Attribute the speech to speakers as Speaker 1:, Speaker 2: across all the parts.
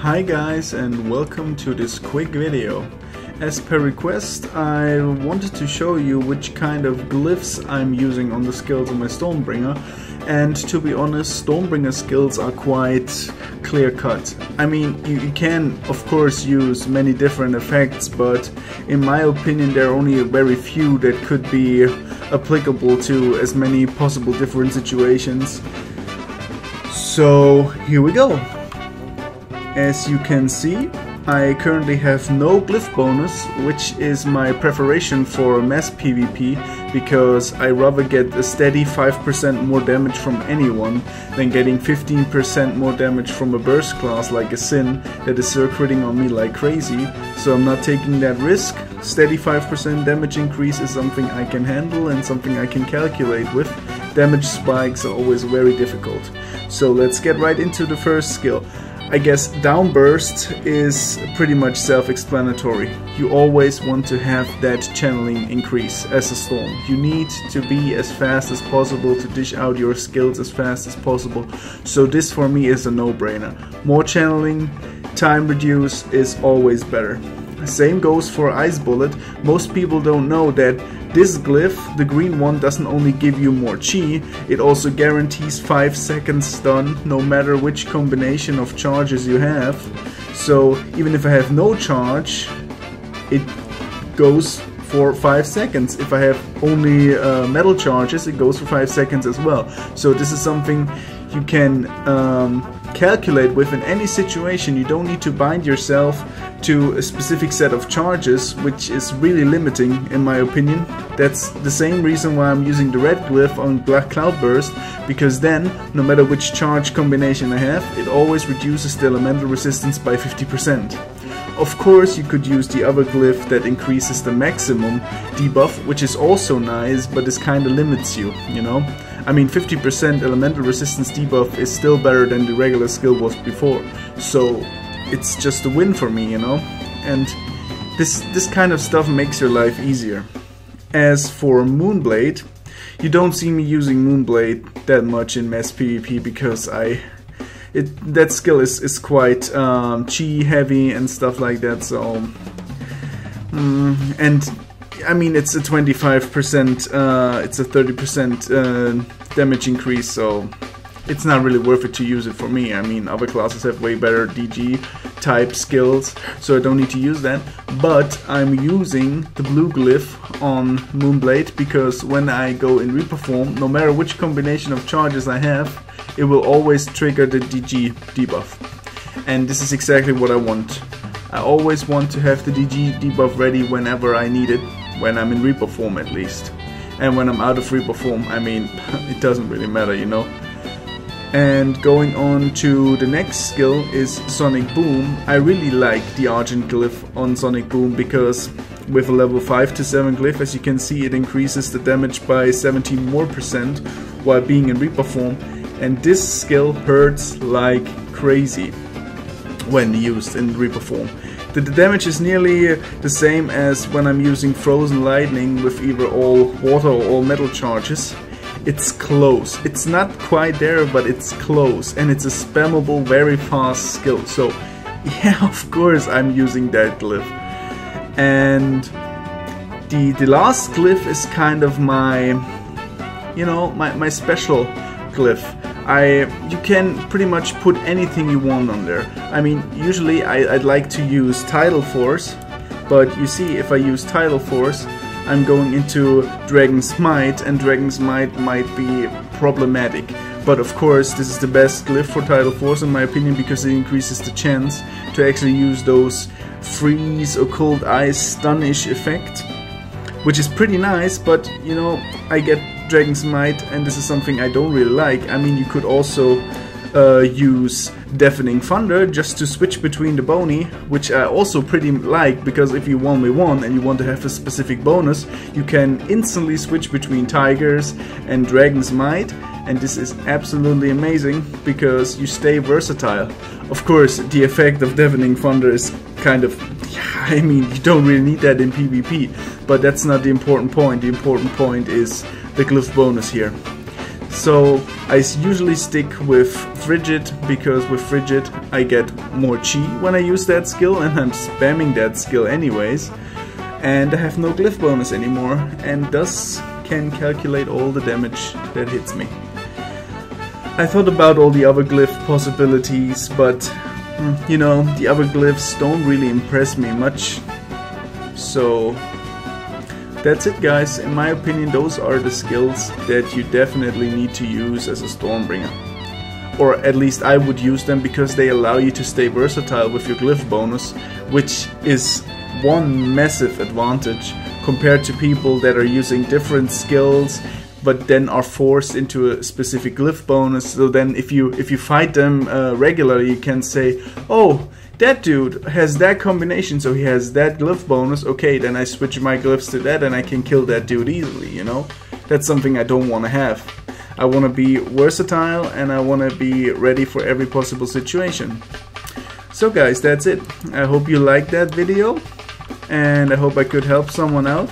Speaker 1: Hi guys, and welcome to this quick video. As per request, I wanted to show you which kind of glyphs I'm using on the skills of my Stormbringer, and to be honest, Stormbringer skills are quite clear-cut. I mean, you can of course use many different effects, but in my opinion there are only very few that could be applicable to as many possible different situations. So here we go. As you can see, I currently have no glyph bonus, which is my preparation for mass PvP, because I rather get a steady 5% more damage from anyone than getting 15% more damage from a burst class like a XIII that is circulating on me like crazy. So I'm not taking that risk. Steady 5% damage increase is something I can handle and something I can calculate with. Damage spikes are always very difficult. So let's get right into the first skill. I guess downburst is pretty much self-explanatory. You always want to have that channeling increase as a storm. You need to be as fast as possible to dish out your skills as fast as possible. So this for me is a no-brainer. More channeling, time reduce is always better. Same goes for Ice Bullet. Most people don't know that this glyph, the green one, doesn't only give you more chi, it also guarantees 5 seconds stun no matter which combination of charges you have. So even if I have no charge, it goes for 5 seconds. If I have only metal charges, it goes for 5 seconds as well. So this is something you can calculate with in any situation. You don't need to bind yourself to a specific set of charges, which is really limiting in my opinion. That's the same reason why I'm using the red glyph on Black Cloudburst, because then no matter which charge combination I have, it always reduces the elemental resistance by 50%. Of course you could use the other glyph that increases the maximum debuff, which is also nice, but this kinda limits you, you know? I mean, 50% elemental resistance debuff is still better than the regular skill was before, so it's just a win for me, you know? And this kind of stuff makes your life easier. As for Moonblade, you don't see me using Moonblade that much in mass PvP because that skill is quite chi heavy and stuff like that, so and I mean, it's a 25%, it's a 30% damage increase, so it's not really worth it to use it for me. I mean, other classes have way better DG type skills, so I don't need to use that. But I'm using the blue glyph on Moonblade because when I go in Reperform, no matter which combination of charges I have, it will always trigger the DG debuff. And this is exactly what I want. I always want to have the DG debuff ready whenever I need it, when I'm in Reperform at least. And when I'm out of Reperform, I mean, it doesn't really matter, you know. And going on to the next skill is Sonic Boom. I really like the Argent glyph on Sonic Boom because with a level 5 to 7 glyph, as you can see, it increases the damage by 17% more while being in Reperform. And this skill hurts like crazy when used in Reperform. The damage is nearly the same as when I'm using Frozen Lightning with either all water or all metal charges. It's close. It's not quite there, but it's close, and it's a spammable, very fast skill. So yeah, of course I'm using that glyph. And the last glyph is kind of my, you know, my special glyph. You can pretty much put anything you want on there. I mean, usually I'd like to use Tidal Force, but you see, if I use Tidal Force, I'm going into Dragon Smite, and Dragon Smite might be problematic. But of course, this is the best glyph for Tidal Force in my opinion, because it increases the chance to actually use those freeze or cold ice stun-ish effect, which is pretty nice, but you know, I get Dragon Smite, and this is something I don't really like. I mean, you could also use Deafening Thunder just to switch between the bony, which I also pretty like, because if you 1v1 and you want to have a specific bonus, you can instantly switch between Tigers and Dragon Smite, and this is absolutely amazing because you stay versatile. Of course, the effect of Deafening Thunder is kind of, I mean, you don't really need that in PvP, but that's not the important point. The important point is the glyph bonus here. So I usually stick with Frigid, because with Frigid I get more chi when I use that skill, and I'm spamming that skill anyways. And I have no glyph bonus anymore, and thus can calculate all the damage that hits me. I thought about all the other glyph possibilities, but you know, the other glyphs don't really impress me much. So that's it, guys. In my opinion, those are the skills that you definitely need to use as a Stormbringer. Or at least I would use them, because they allow you to stay versatile with your glyph bonus, which is one massive advantage compared to people that are using different skills but then are forced into a specific glyph bonus. So then if you fight them regularly, you can say, oh, that dude has that combination, so he has that glyph bonus, okay, then I switch my glyphs to that and I can kill that dude easily, you know? That's something I don't want to have. I want to be versatile, and I want to be ready for every possible situation. So guys, that's it. I hope you liked that video, and I hope I could help someone out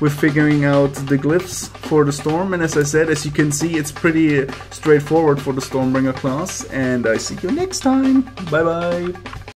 Speaker 1: with figuring out the glyphs for the Storm. And as I said, as you can see, it's pretty straightforward for the Stormbringer class, and I see you next time. Bye bye.